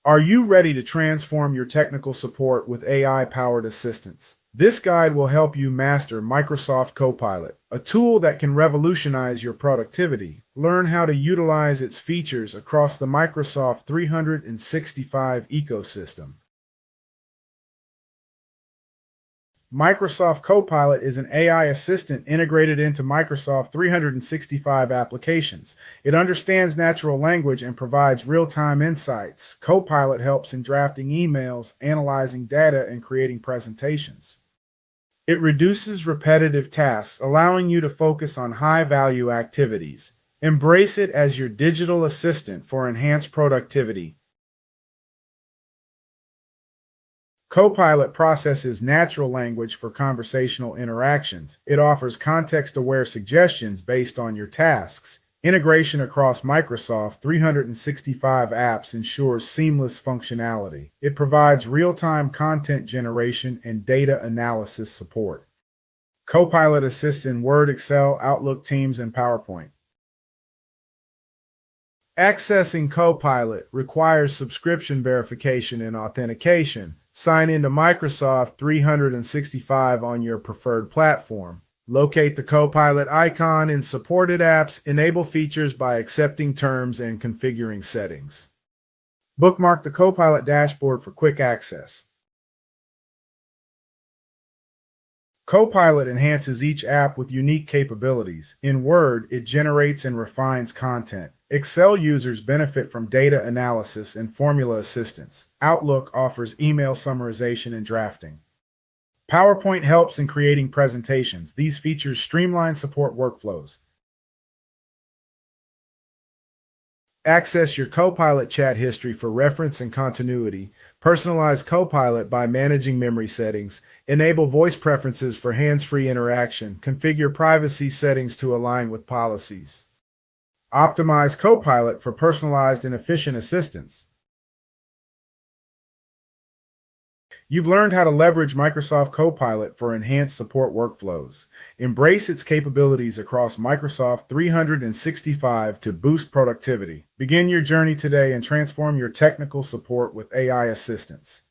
Are you ready to transform your technical support with AI-powered assistance? This guide will help you master Microsoft Copilot, a tool that can revolutionize your productivity. Learn how to utilize its features across the Microsoft 365 ecosystem. Microsoft Copilot is an AI assistant integrated into Microsoft 365 applications. It understands natural language and provides real-time insights. Copilot helps in drafting emails, analyzing data, and creating presentations. It reduces repetitive tasks, allowing you to focus on high-value activities. Embrace it as your digital assistant for enhanced productivity. Copilot processes natural language for conversational interactions. It offers context-aware suggestions based on your tasks. Integration across Microsoft 365 apps ensures seamless functionality. It provides real-time content generation and data analysis support. Copilot assists in Word, Excel, Outlook, Teams, and PowerPoint. Accessing Copilot requires subscription verification and authentication. Sign into Microsoft 365 on your preferred platform. Locate the Copilot icon in supported apps. Enable features by accepting terms and configuring settings. Bookmark the Copilot dashboard for quick access. Copilot enhances each app with unique capabilities. In Word, it generates and refines content. Excel users benefit from data analysis and formula assistance. Outlook offers email summarization and drafting. PowerPoint helps in creating presentations. These features streamline support workflows. Access your Copilot chat history for reference and continuity. Personalize Copilot by managing memory settings. Enable voice preferences for hands-free interaction. Configure privacy settings to align with policies. Optimize Copilot for personalized and efficient assistance. You've learned how to leverage Microsoft Copilot for enhanced support workflows. Embrace its capabilities across Microsoft 365 to boost productivity. Begin your journey today and transform your technical support with AI assistance.